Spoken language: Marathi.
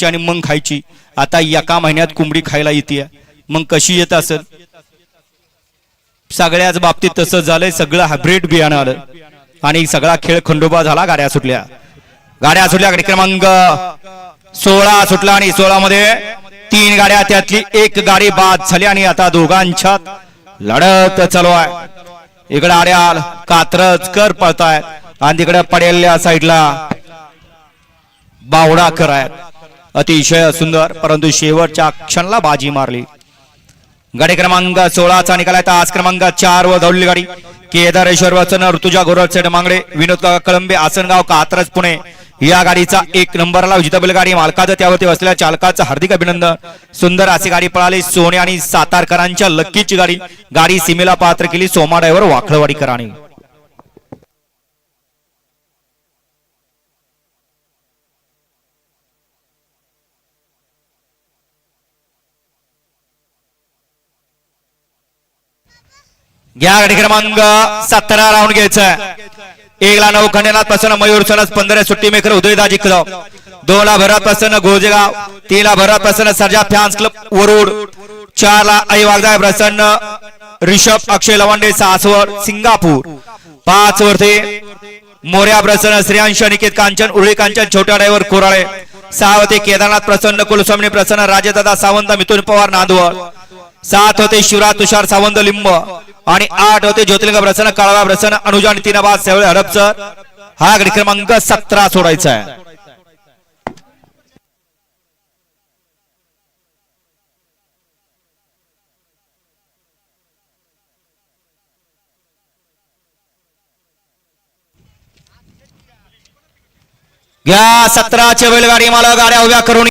आणायची आणि मग खायची. आता एका महिन्यात कोंबडी खायला येते, मग कशी येत असेल? सगळ्याच बाबतीत तसं झालंय. सगळं हायब्रिड बियाणं आलं आणि सगळा खेळ खंडोबा झाला. गाड्या सुटल्या गाडी क्रमांक 16 सुटला आणि 16 मध्ये 3 गाड्या, त्यातली एक गाडी बाद झाली आणि आता दोघांच्यात लढत चालू आहे. इकडे आड्याल कात्रजकर पळतायत आणि तिकडे पडेल्या साईडला बावडाकर आहेत. अतिशय सुंदर, परंतु शेवटच्या क्षणाला बाजी मारली. गाडी क्रमांक 16चा निकाल तास क्रमांक 4 व धावलेली गाडी केदारेश्वर वचन ऋतुजा गोरसेड मांगडे विनोद कळंबे आसनगाव कात्रज पुणे या गाडीचा 1 नंबरला विजेता गाडी मालकाचं त्यावरती बसलेल्या चालकाचं हार्दिक अभिनंदन. सुंदर अशी गाडी पळाली. सोने आणि सातारकरांच्या लक्कीची गाडी सीमेला पात्र केली. सोमा ड्रायव्हर वाखळवाडीकरांनी. घ्या गाडी क्रमांक 17 राऊंड घ्यायचा. 1 ला 9 खंडेनाथ प्रसन्न मयूर सनस 15 सुट्टी मेकर उदयदाजी कदम. 2 ला भरत प्रसन्न गोजेगाव. 3 ला भरत प्रसन्न सर्जा फॅन्स क्लब वरुड. 4 ला आई वागदाय प्रसन्न ऋषभ अक्षय लवंडे सासवड सिंगापूर. 5 वरती मोर्या प्रसन्न श्रेयांश निकेत कांचन उरळी कांचन छोटा ड्रायव्हर कोराळे. 6 होते केदारनाथ प्रसन्न कुलस्वामी प्रसन्न राजदादा सावंत मिथुन पवार नांदवड. 7 होते शिवराज तुषार सावंत लिंब आणि 8 होते ज्योतिर्लिंग प्रसन्न काळवा प्रसन्न अनुजा आणि 3 बाद सेवळे हडपसर. हा गाडी क्रमांक 17 सोडायचा आहे. घ्या 17चे बैलगाडी मला गाड्या उभ्या करून